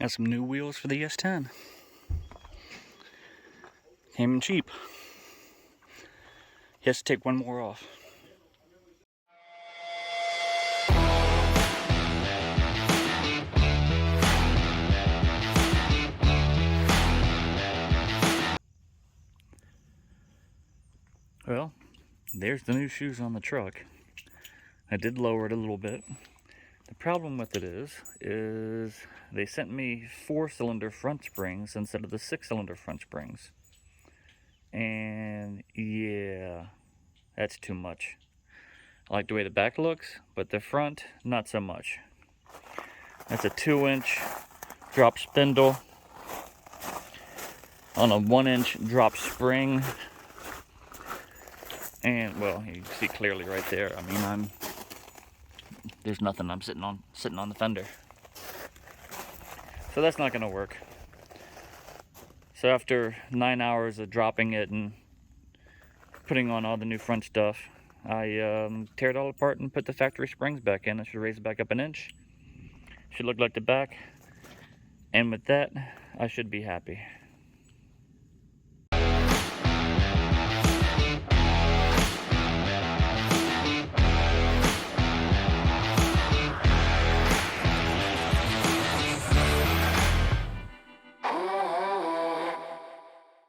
Got some new wheels for the S10. Came in cheap. He has to take one more off. Well, there's the new shoes on the truck. I did lower it a little bit. The problem with it is they sent me 4-cylinder front springs instead of the 6-cylinder front springs. And yeah, that's too much. I like the way the back looks, but the front, not so much. That's a 2-inch drop spindle on a 1-inch drop spring. And well, you can see clearly right there. I mean, there's nothing. I'm sitting on the fender. So that's not going to work. So after 9 hours of dropping it and putting on all the new front stuff, I tear it all apart and put the factory springs back in. I should raise it back up 1 inch. Should look like the back. And with that, I should be happy.